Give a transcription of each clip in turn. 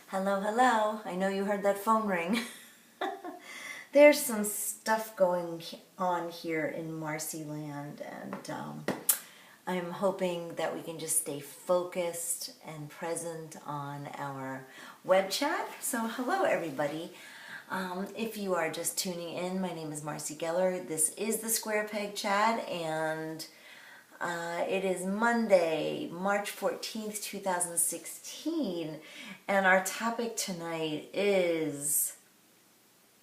Hello, hello. I know you heard that phone ring. There's some stuff going on here in Marci land, and I'm hoping that we can just stay focused and present on our web chat. So, hello, everybody. If you are just tuning in, my name is Marci Geller. This is the Square Peg Chat, and it is Monday, March 14th, 2016, and our topic tonight is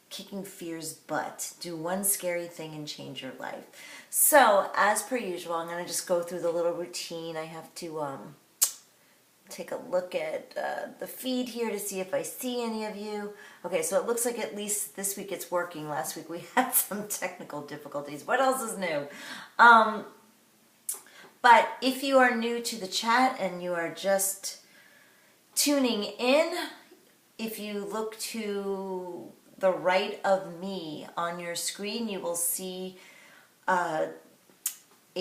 kicking fear's butt. Do one scary thing and change your life. So, as per usual, I'm going to just go through the little routine. I have to take a look at the feed here to see if I see any of you. Okay, so it looks like at least this week it's working. Last week we had some technical difficulties. What else is new? But if you are new to the chat and you are just tuning in, if you look to the right of me on your screen, you will see a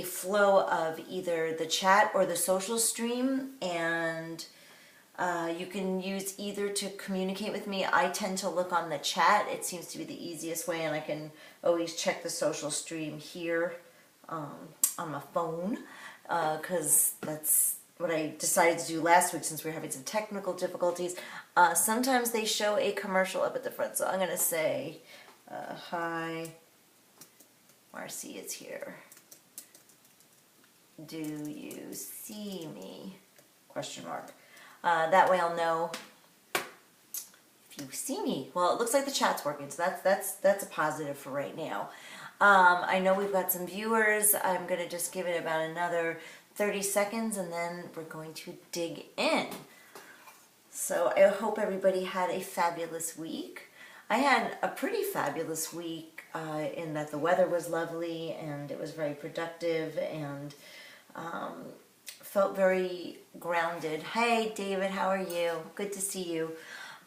flow of either the chat or the social stream, and you can use either to communicate with me. I tend to look on the chat. It seems to be the easiest way, and I can always check the social stream here on my phone. Because that's what I decided to do last week since we were having some technical difficulties. Sometimes they show a commercial up at the front, so I'm going to say, hi, Marci is here. Do you see me? Question mark. That way I'll know if you see me. Well, it looks like the chat's working, so that's a positive for right now. I know we've got some viewers. I'm going to just give it about another 30 seconds and then we're going to dig in. So I hope everybody had a fabulous week. I had a pretty fabulous week in that the weather was lovely and it was very productive and felt very grounded. Hey David, how are you? Good to see you.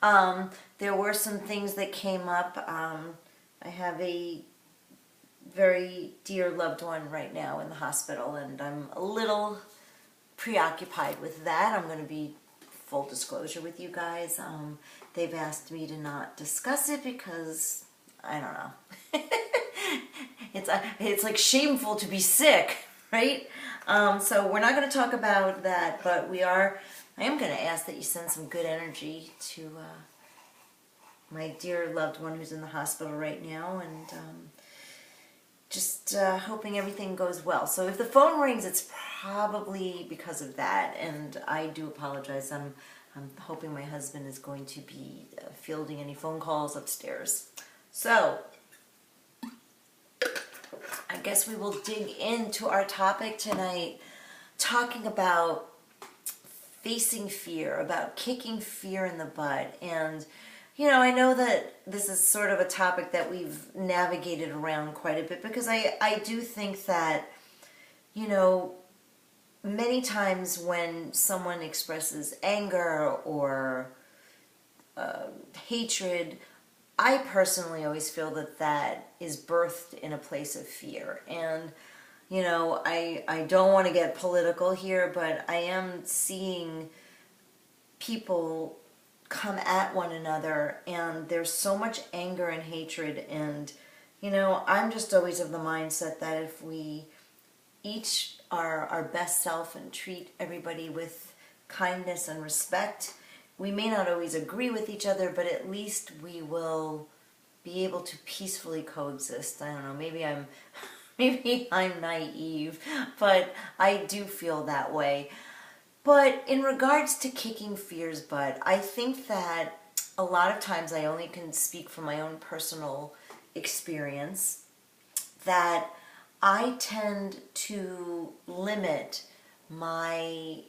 There were some things that came up. I have a very dear loved one right now in the hospital, and I'm a little preoccupied with that. I'm going to be full disclosure with you guys. They've asked me to not discuss it because, I don't know. It's like shameful to be sick, right? So we're not going to talk about that, but I am going to ask that you send some good energy to my dear loved one who's in the hospital right now, and just hoping everything goes well. So if the phone rings, it's probably because of that, and I do apologize. I'm hoping my husband is going to be fielding any phone calls upstairs. So I guess we will dig into our topic tonight, talking about facing fear, about kicking fear in the butt. And you know, I know that this is sort of a topic that we've navigated around quite a bit because I do think that, you know, many times when someone expresses anger or hatred, I personally always feel that that is birthed in a place of fear. And, you know, I don't want to get political here, but I am seeing people come at one another, and there's so much anger and hatred, and you know, I'm just always of the mindset that if we each are our best self and treat everybody with kindness and respect, we may not always agree with each other, but at least we will be able to peacefully coexist. I don't know, maybe I'm naive, but I do feel that way. But in regards to kicking fear's butt, I think that a lot of times, I only can speak from my own personal experience, that I tend to limit my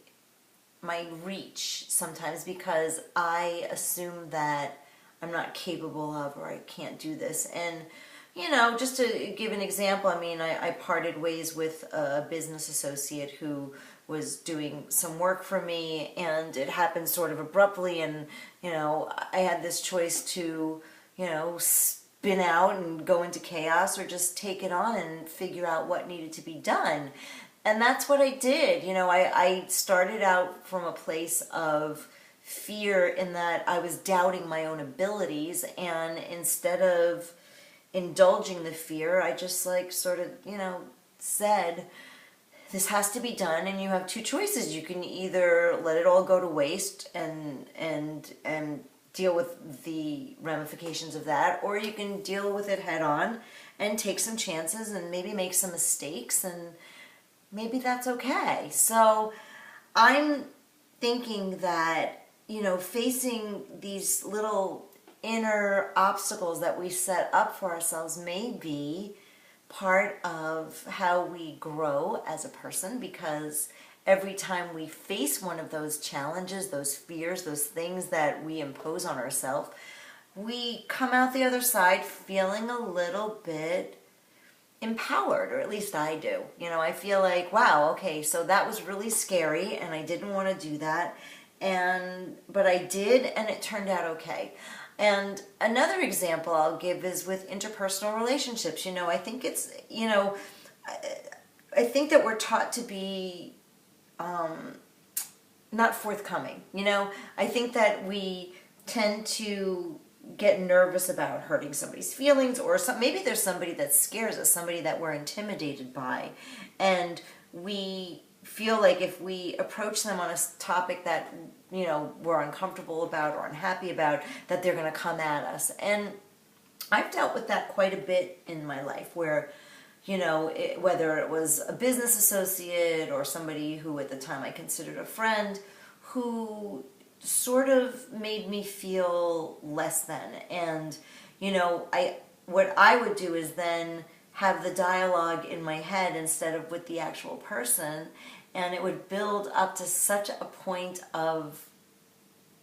reach sometimes because I assume that I'm not capable of, or I can't do this. And you know, just to give an example, I mean, I parted ways with a business associate who was doing some work for me, and it happened sort of abruptly, and, you know, I had this choice to, you know, spin out and go into chaos or just take it on and figure out what needed to be done. And that's what I did. You know, I started out from a place of fear in that I was doubting my own abilities, and instead of indulging the fear, I just like sort of, said, this has to be done, and you have two choices. You can either let it all go to waste and deal with the ramifications of that, or you can deal with it head on and take some chances and maybe make some mistakes, and maybe that's okay. So I'm thinking that, facing these little inner obstacles that we set up for ourselves may be part of how we grow as a person, because every time we face one of those challenges, those fears, those things that we impose on ourselves, we come out the other side feeling a little bit empowered, or at least I do. I feel like, wow, okay, so that was really scary and I didn't want to do that, but I did, and it turned out okay. And another example I'll give is with interpersonal relationships. I think it's, I think that we're taught to be not forthcoming. I think that we tend to get nervous about hurting somebody's feelings, or maybe there's somebody that scares us, somebody that we're intimidated by, and we feel like if we approach them on a topic that we're uncomfortable about or unhappy about, that they're going to come at us. And I've dealt with that quite a bit in my life, where whether it was a business associate or somebody who at the time I considered a friend, who sort of made me feel less than. And what I would do is then have the dialogue in my head instead of with the actual person, and it would build up to such a point of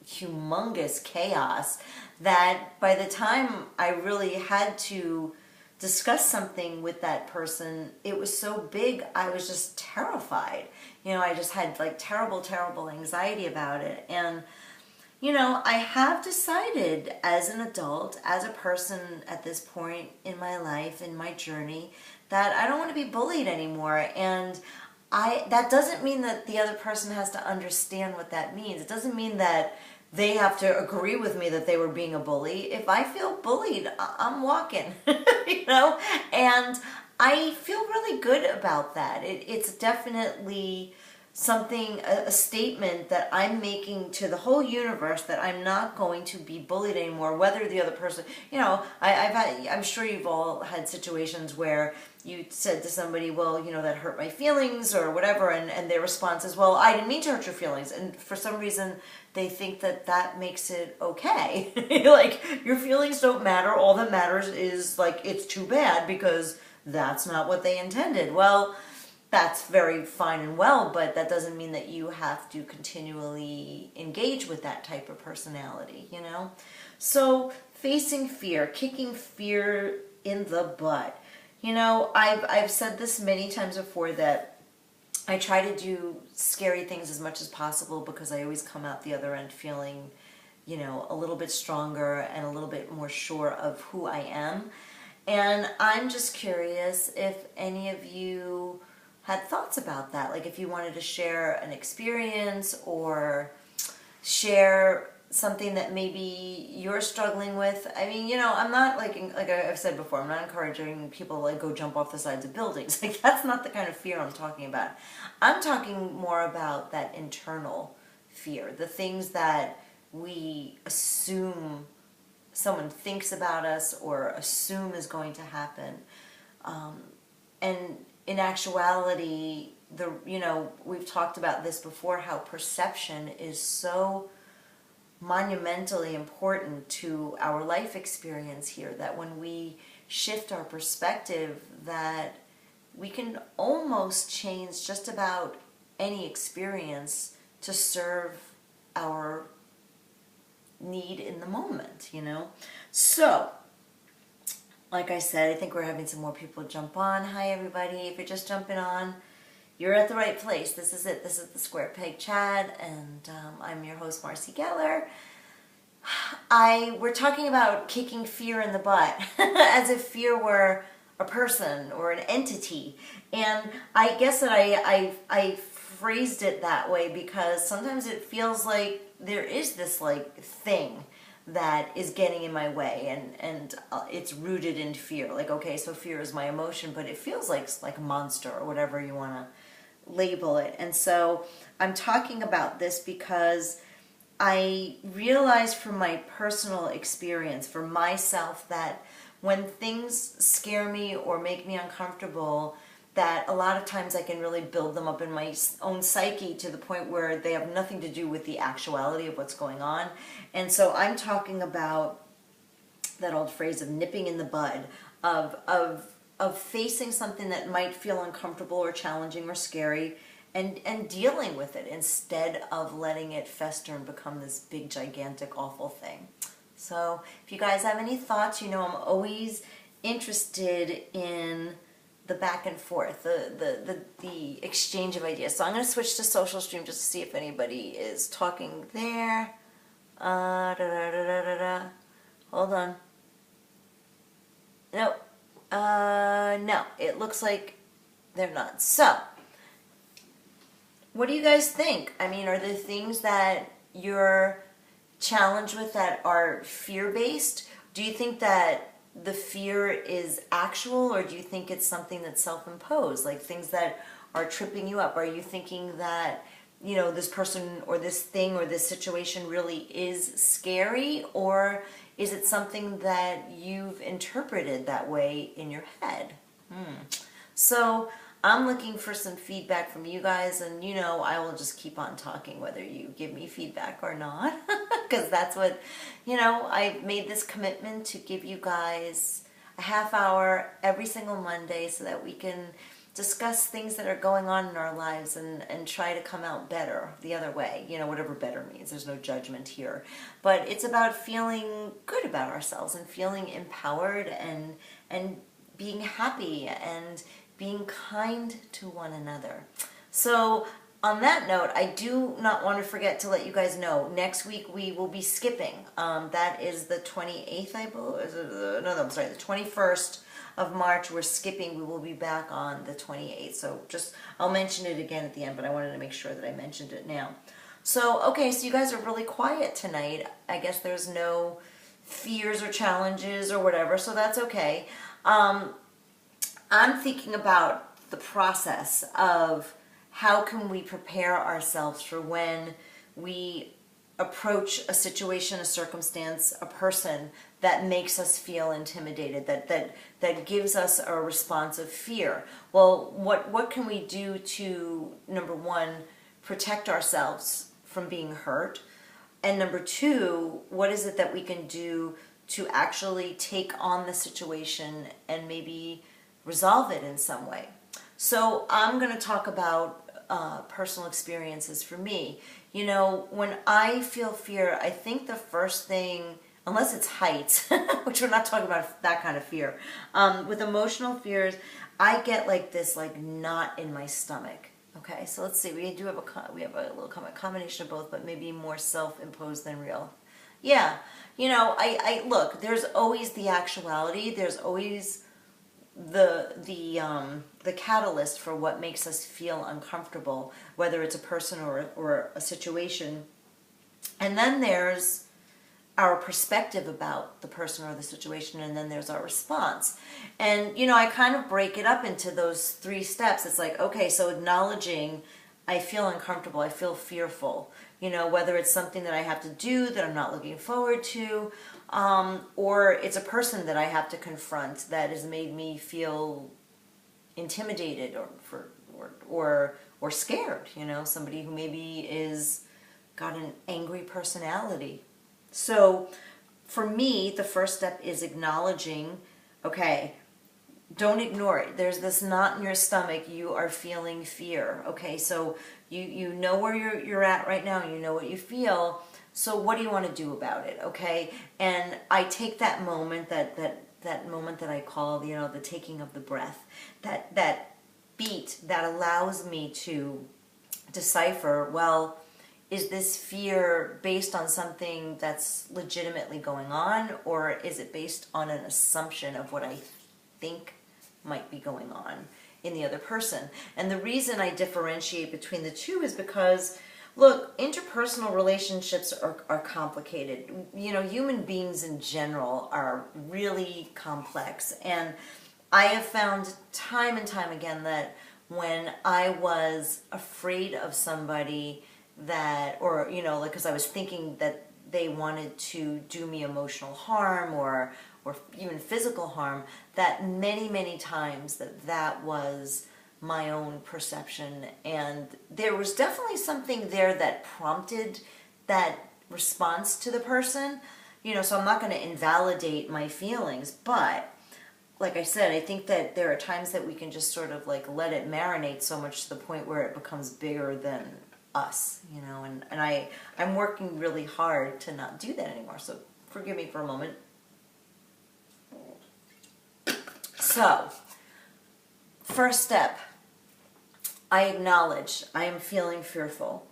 humongous chaos that by the time I really had to discuss something with that person, it was so big, I was just terrified. I just had like terrible, terrible anxiety about it. And I have decided as an adult, as a person at this point in my life, in my journey, that I don't want to be bullied anymore. And that doesn't mean that the other person has to understand what that means. It doesn't mean that they have to agree with me that they were being a bully. If I feel bullied, I'm walking, and I feel really good about that. It's definitely something, a statement that I'm making to the whole universe, that I'm not going to be bullied anymore, whether the other person, I'm sure you've all had situations where you said to somebody, well, that hurt my feelings or whatever, and their response is, well, I didn't mean to hurt your feelings. And for some reason, they think that makes it okay. Like, your feelings don't matter. All that matters is, like, it's too bad because that's not what they intended. Well, that's very fine and well, but that doesn't mean that you have to continually engage with that type of personality, So facing fear, kicking fear in the butt. I've said this many times before, that I try to do scary things as much as possible because I always come out the other end feeling, a little bit stronger and a little bit more sure of who I am. And I'm just curious if any of you had thoughts about that. Like, if you wanted to share an experience or share something that maybe you're struggling with. I mean, I'm not like I've said before, I'm not encouraging people to like go jump off the sides of buildings. Like, that's not the kind of fear I'm talking about. I'm talking more about that internal fear, the things that we assume someone thinks about us or assume is going to happen. And in actuality, we've talked about this before, how perception is so monumentally important to our life experience here, that when we shift our perspective, that we can almost change just about any experience to serve our need in the moment, So, like I said, I think we're having some more people jump on. Hi, everybody. If you're just jumping on, you're at the right place. This is it. This is the Square Peg Chat, and I'm your host, Marci Geller. We're talking about kicking fear in the butt, as if fear were a person or an entity. And I guess that I phrased it that way because sometimes it feels like there is this like thing that is getting in my way, and it's rooted in fear. Like, okay, so fear is my emotion, but it feels like a monster or whatever you want to label it. And so I'm talking about this because I realized from my personal experience for myself that when things scare me or make me uncomfortable, that a lot of times I can really build them up in my own psyche to the point where they have nothing to do with the actuality of what's going on. And so I'm talking about that old phrase of nipping in the bud, of facing something that might feel uncomfortable or challenging or scary, and dealing with it instead of letting it fester and become this big, gigantic, awful thing. So if you guys have any thoughts, you know I'm always interested in the back and forth, the exchange of ideas. So I'm going to switch to social stream just to see if anybody is talking there. Hold on. No. No. It looks like they're not. So, what do you guys think? I mean, are there things that you're challenged with that are fear-based? Do you think that the fear is actual, or do you think it's something that's self-imposed, like things that are tripping you up? Are you thinking that, you know, this person or this thing or this situation really is scary, or is it something that you've interpreted that way in your head? So I'm looking for some feedback from you guys, and you know I will just keep on talking whether you give me feedback or not, because that's what, you know, I've made this commitment to give you guys a half hour every single Monday so that we can discuss things that are going on in our lives and try to come out better the other way, you know, whatever better means. There's no judgment here. But it's about feeling good about ourselves and feeling empowered and being happy and being kind to one another. So on that note, I do not want to forget to let you guys know, next week we will be skipping. That is the 28th, I believe. No, I'm sorry, the 21st of March. We're skipping. We will be back on the 28th. So just, I'll mention it again at the end, but I wanted to make sure that I mentioned it now. So, okay, so you guys are really quiet tonight. I guess there's no fears or challenges or whatever, so that's okay. I'm thinking about the process of how can we prepare ourselves for when we approach a situation, a circumstance, a person that makes us feel intimidated, that gives us a response of fear. Well, what can we do to, number one, protect ourselves from being hurt? And number two, what is it that we can do to actually take on the situation and maybe resolve it in some way? So I'm going to talk about personal experiences for me. You know, when I feel fear, I think the first thing, unless it's heights, which we're not talking about that kind of fear, with emotional fears, I get like this like knot in my stomach. Okay, so let's see. We have a little combination of both, but maybe more self-imposed than real. Yeah, you know, I look. There's always the actuality. There's always the catalyst for what makes us feel uncomfortable, whether it's a person or a situation. And then there's our perspective about the person or the situation, and then there's our response. And, you know, I kind of break it up into those three steps. It's like, okay, so acknowledging I feel uncomfortable, I feel fearful, you know, whether it's something that I have to do that I'm not looking forward to, or it's a person that I have to confront that has made me feel intimidated or scared, you know, somebody who maybe is got an angry personality. So for me, the first step is acknowledging, okay, don't ignore it. There's this knot in your stomach. You are feeling fear. Okay, so you know where you're at right now. You know what you feel. So what do you want to do about it? Okay, and I take that moment, that moment that I call, you know, the taking of the breath, that beat that allows me to decipher, well, is this fear based on something that's legitimately going on, or is it based on an assumption of what I think might be going on? in the other person. And the reason I differentiate between the two is because, look, interpersonal relationships are complicated. You know, human beings in general are really complex. And I have found time and time again that when I was afraid of somebody that, or, you know, like, because I was thinking that they wanted to do me emotional harm or even physical harm, that many times that was my own perception. And there was definitely something there that prompted that response to the person, you know, so I'm not going to invalidate my feelings, but like I said, I think that there are times that we can just sort of like let it marinate so much to the point where it becomes bigger than us, you know, and I'm working really hard to not do that anymore, so forgive me for a moment. So, first step, I acknowledge I am feeling fearful.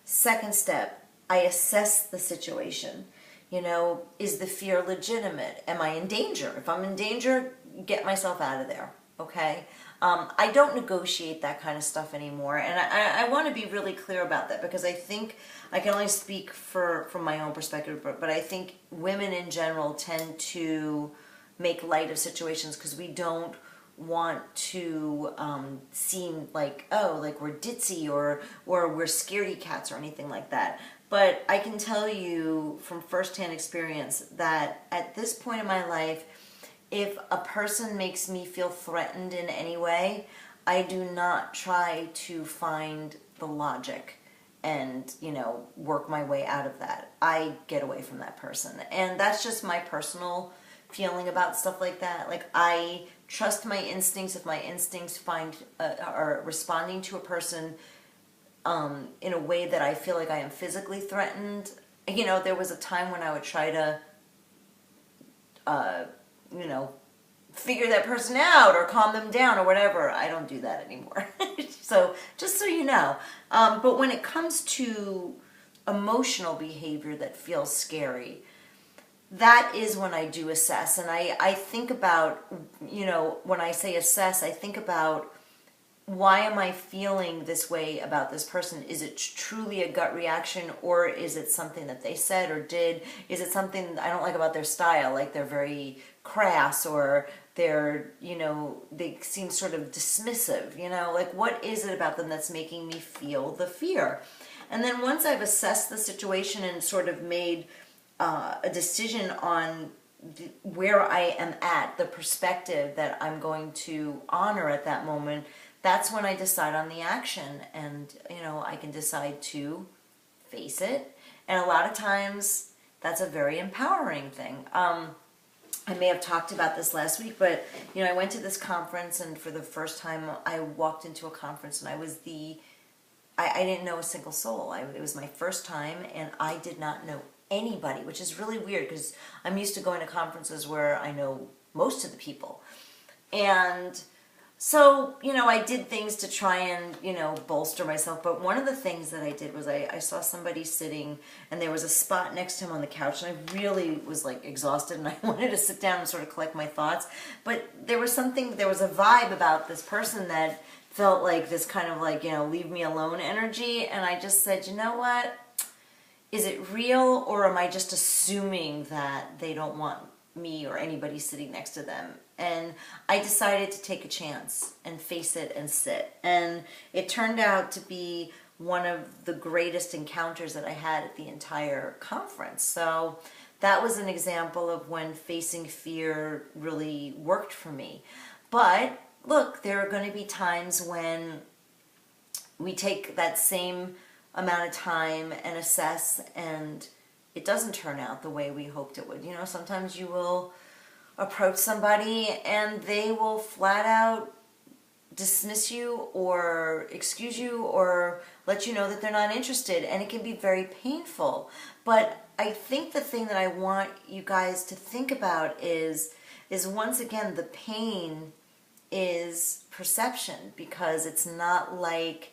Second step, I assess the situation. You know, is the fear legitimate? Am I in danger? If I'm in danger, get myself out of there, okay? I don't negotiate that kind of stuff anymore, and I want to be really clear about that, because I think, I can only speak from my own perspective, but I think women in general tend to make light of situations because we don't want to seem like, oh, like we're ditzy or we're scaredy cats or anything like that. But I can tell you from firsthand experience that at this point in my life, if a person makes me feel threatened in any way, I do not try to find the logic and, you know, work my way out of that. I get away from that person. And that's just my personal feeling about stuff like that. Like, I trust my instincts. If my instincts are responding to a person in a way that I feel like I am physically threatened, you know, there was a time when I would try to you know, figure that person out or calm them down or whatever. I don't do that anymore. So, just so you know. But when it comes to emotional behavior that feels scary, that is when I do assess. And I think about, you know, when I say assess, I think about, why am I feeling this way about this person? Is it truly a gut reaction, or is it something that they said or did? Is it something I don't like about their style, like they're very crass, or they're, you know, they seem sort of dismissive, you know? Like, what is it about them that's making me feel the fear? And then once I've assessed the situation and sort of made a decision on where I am at, the perspective that I'm going to honor at that moment, that's when I decide on the action. And, you know, I can decide to face it. And a lot of times that's a very empowering thing. I may have talked about this last week, but, you know, I went to this conference, and for the first time I walked into a conference, and I was I didn't know a single soul. It was my first time, and I did not know anybody, which is really weird because I'm used to going to conferences where I know most of the people. And so, you know, I did things to try and, you know, bolster myself. But one of the things that I did was I saw somebody sitting, and there was a spot next to him on the couch, and I really was like exhausted, and I wanted to sit down and sort of collect my thoughts. But there was a vibe about this person that felt like this kind of like, you know, leave me alone energy. And I just said, you know what? Is it real, or am I just assuming that they don't want me or anybody sitting next to them? And I decided to take a chance and face it and sit. And it turned out to be one of the greatest encounters that I had at the entire conference. So that was an example of when facing fear really worked for me. But look, there are going to be times when we take that same amount of time and assess, and it doesn't turn out the way we hoped it would. You know, sometimes you will approach somebody and they will flat out dismiss you or excuse you or let you know that they're not interested, and it can be very painful. But I think the thing that I want you guys to think about is once again, the pain is perception, because it's not like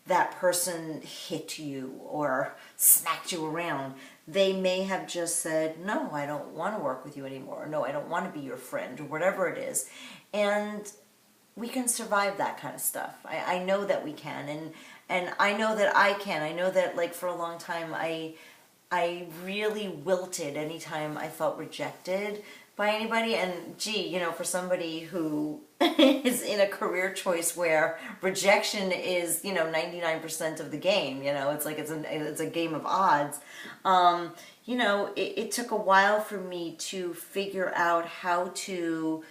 that person hit you or smacked you around. They may have just said, no, I don't want to work with you anymore. No, I don't want to be your friend, or whatever it is. And we can survive that kind of stuff. I know that we can, and I know that I can. I know that, like, for a long time I really wilted anytime I felt rejected by anybody. And gee, you know, for somebody who is in a career choice where rejection is, you know, 99% of the game, you know, it's like it's a game of odds. You know, it took a while for me to figure out how to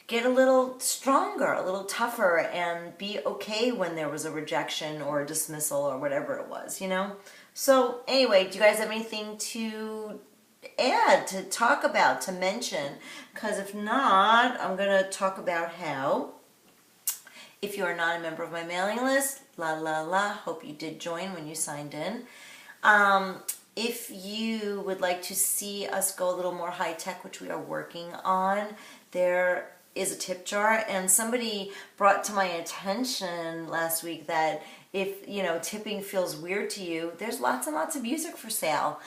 get a little stronger, a little tougher, and be okay when there was a rejection or a dismissal or whatever it was, you know? So anyway, do you guys have anything to add, to talk about, to mention? Because if not, I'm going to talk about how, if you are not a member of my mailing list, la la la, hope you did join when you signed in. If you would like to see us go a little more high tech, which we are working on, there is a tip jar, and somebody brought to my attention last week that if, you know, tipping feels weird to you, there's lots and lots of music for sale.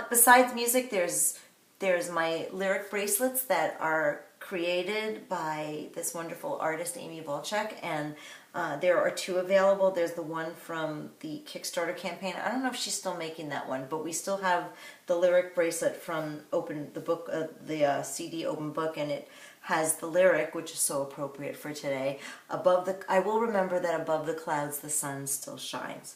Besides music, there's my lyric bracelets that are created by this wonderful artist, Amy Volchek, and there are 2 available. There's the one from the Kickstarter campaign. I don't know if she's still making that one, but we still have the lyric bracelet from the CD Open Book, and it has the lyric, which is so appropriate for today. I will remember that above the clouds the sun still shines.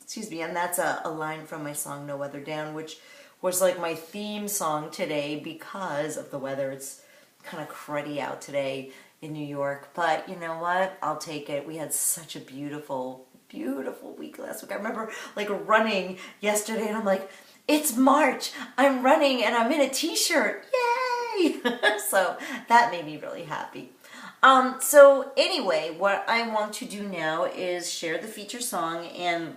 Excuse me, and that's a line from my song No Weather Down, which was like my theme song today because of the weather. It's kind of cruddy out today in New York, but you know what? I'll take it. We had such a beautiful, beautiful week last week. I remember like running yesterday, and I'm like, it's March. I'm running, and I'm in a t-shirt. Yay! So that made me really happy. So anyway, what I want to do now is share the feature song, and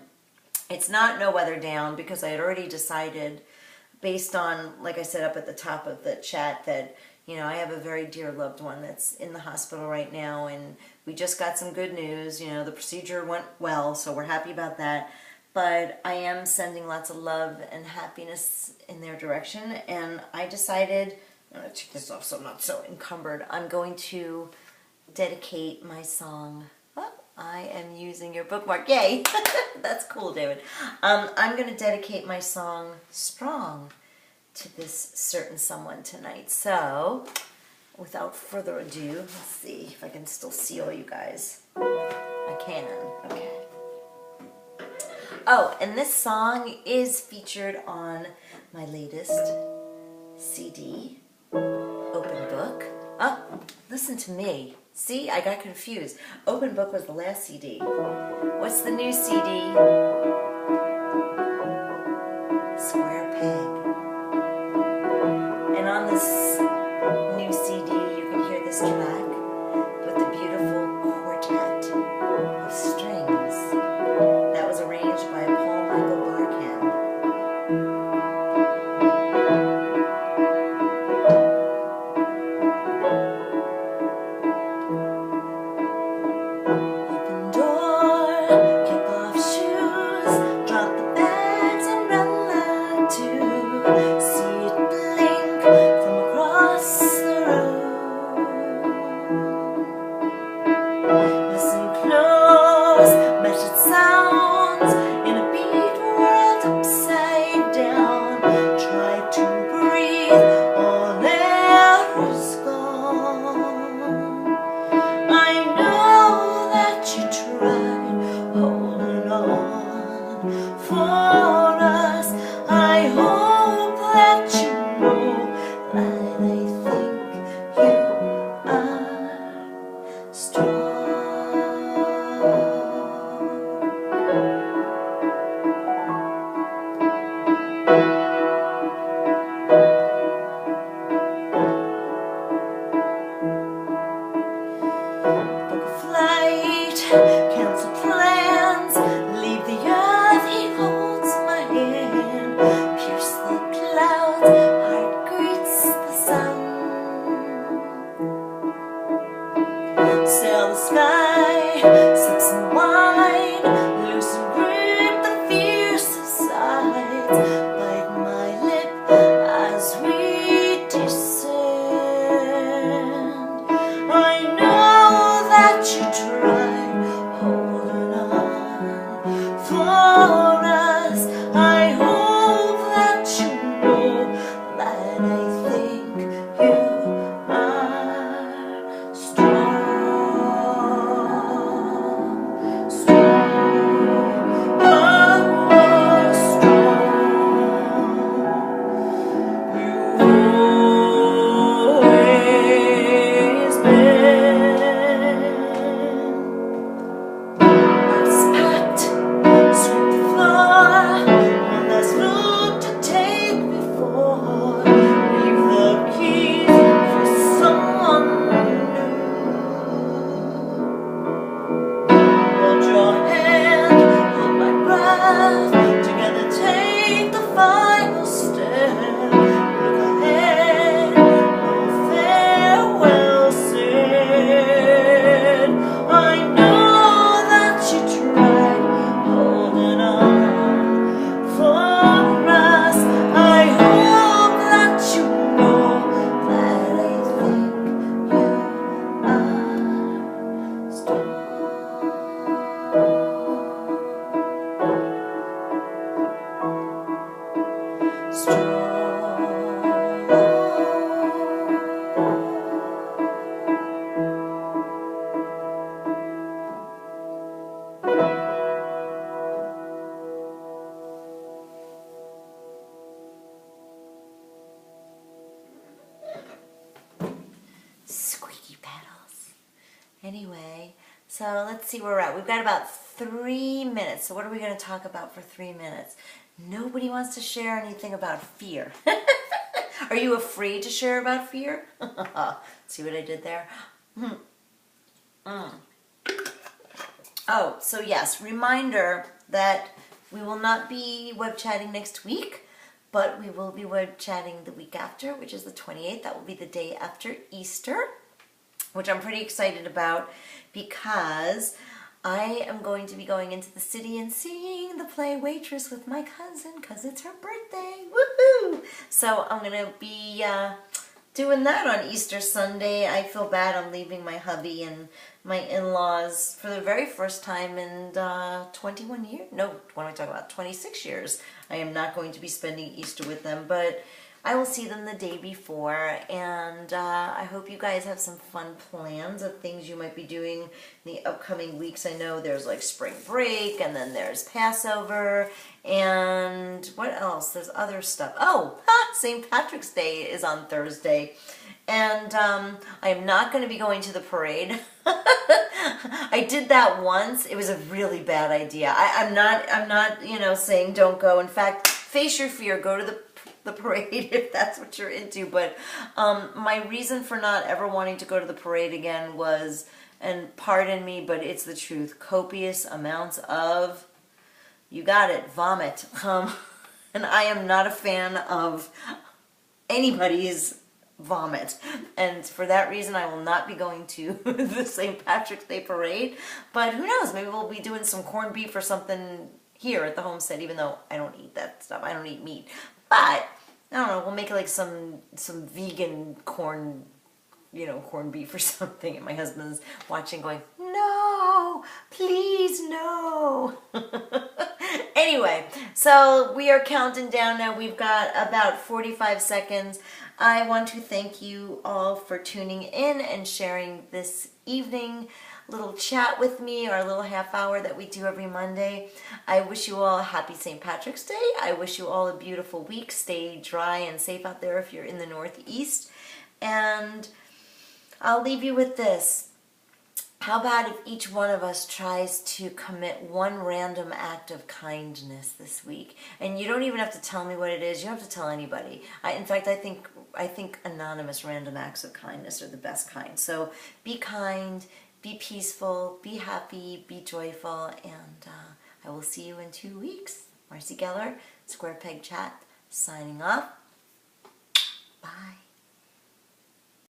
it's not No Weather Down because I had already decided, based on, like I said up at the top of the chat, that, you know, I have a very dear loved one that's in the hospital right now, and we just got some good news. You know, the procedure went well, so we're happy about that. But I am sending lots of love and happiness in their direction, and I decided, I'm going to take this off so I'm not so encumbered, I'm going to dedicate my song. Oh, I am using your bookmark. Yay! That's cool, David. I'm going to dedicate my song Strong to this certain someone tonight. So, without further ado, let's see if I can still see all you guys. I can. Okay. Oh, and this song is featured on my latest CD, Open Book. Oh, listen to me. See, I got confused. Open Book was the last CD. What's the new CD? Square Peg. And on this new CD, you can hear this track with the beautiful quartet of strings that was arranged by Paul Michael Barkan. Open door, kick off shoes, Squeaky pedals. Anyway, so let's see where we're at. We've got about 3 minutes. So what are we going to talk about for 3 minutes? Nobody wants to share anything about fear. Are you afraid to share about fear? See what I did there? Oh, so yes, reminder that we will not be web chatting next week, but we will be web chatting the week after, which is the 28th. That will be the day after Easter, which I'm pretty excited about because I am going to be going into the city and seeing the play Waitress with my cousin because it's her birthday. Woohoo! So I'm going to be doing that on Easter Sunday. I feel bad I'm leaving my hubby and my in-laws for the very first time in 21 years. No, what am I talking about? 26 years. I am not going to be spending Easter with them, but I will see them the day before, and I hope you guys have some fun plans of things you might be doing in the upcoming weeks. I know there's like spring break, and then there's Passover, and what else? There's other stuff. Oh, St. Patrick's Day is on Thursday, and I am not going to be going to the parade. I did that once. It was a really bad idea. I'm not, you know, saying don't go. In fact, face your fear. Go to the parade if that's what you're into. But my reason for not ever wanting to go to the parade again was, and pardon me, but it's the truth, copious amounts of, you got it, vomit. And I am not a fan of anybody's vomit, and for that reason I will not be going to the St. Patrick's Day parade, but who knows, maybe we'll be doing some corned beef or something here at the homestead, even though I don't eat that stuff. I don't eat meat, but I don't know, we'll make like some vegan corned beef or something, and my husband's watching going, no, please no. Anyway, so we are counting down now. We've got about 45 seconds. I want to thank you all for tuning in and sharing this evening little chat with me, our little half hour that we do every Monday. I wish you all a happy St. Patrick's Day. I wish you all a beautiful week. Stay dry and safe out there if you're in the Northeast. And I'll leave you with this. How about if each one of us tries to commit one random act of kindness this week? And you don't even have to tell me what it is. You don't have to tell anybody. In fact, I think anonymous random acts of kindness are the best kind. So be kind, be peaceful, be happy, be joyful, and I will see you in 2 weeks. Marci Geller, Square Peg Chat, signing off.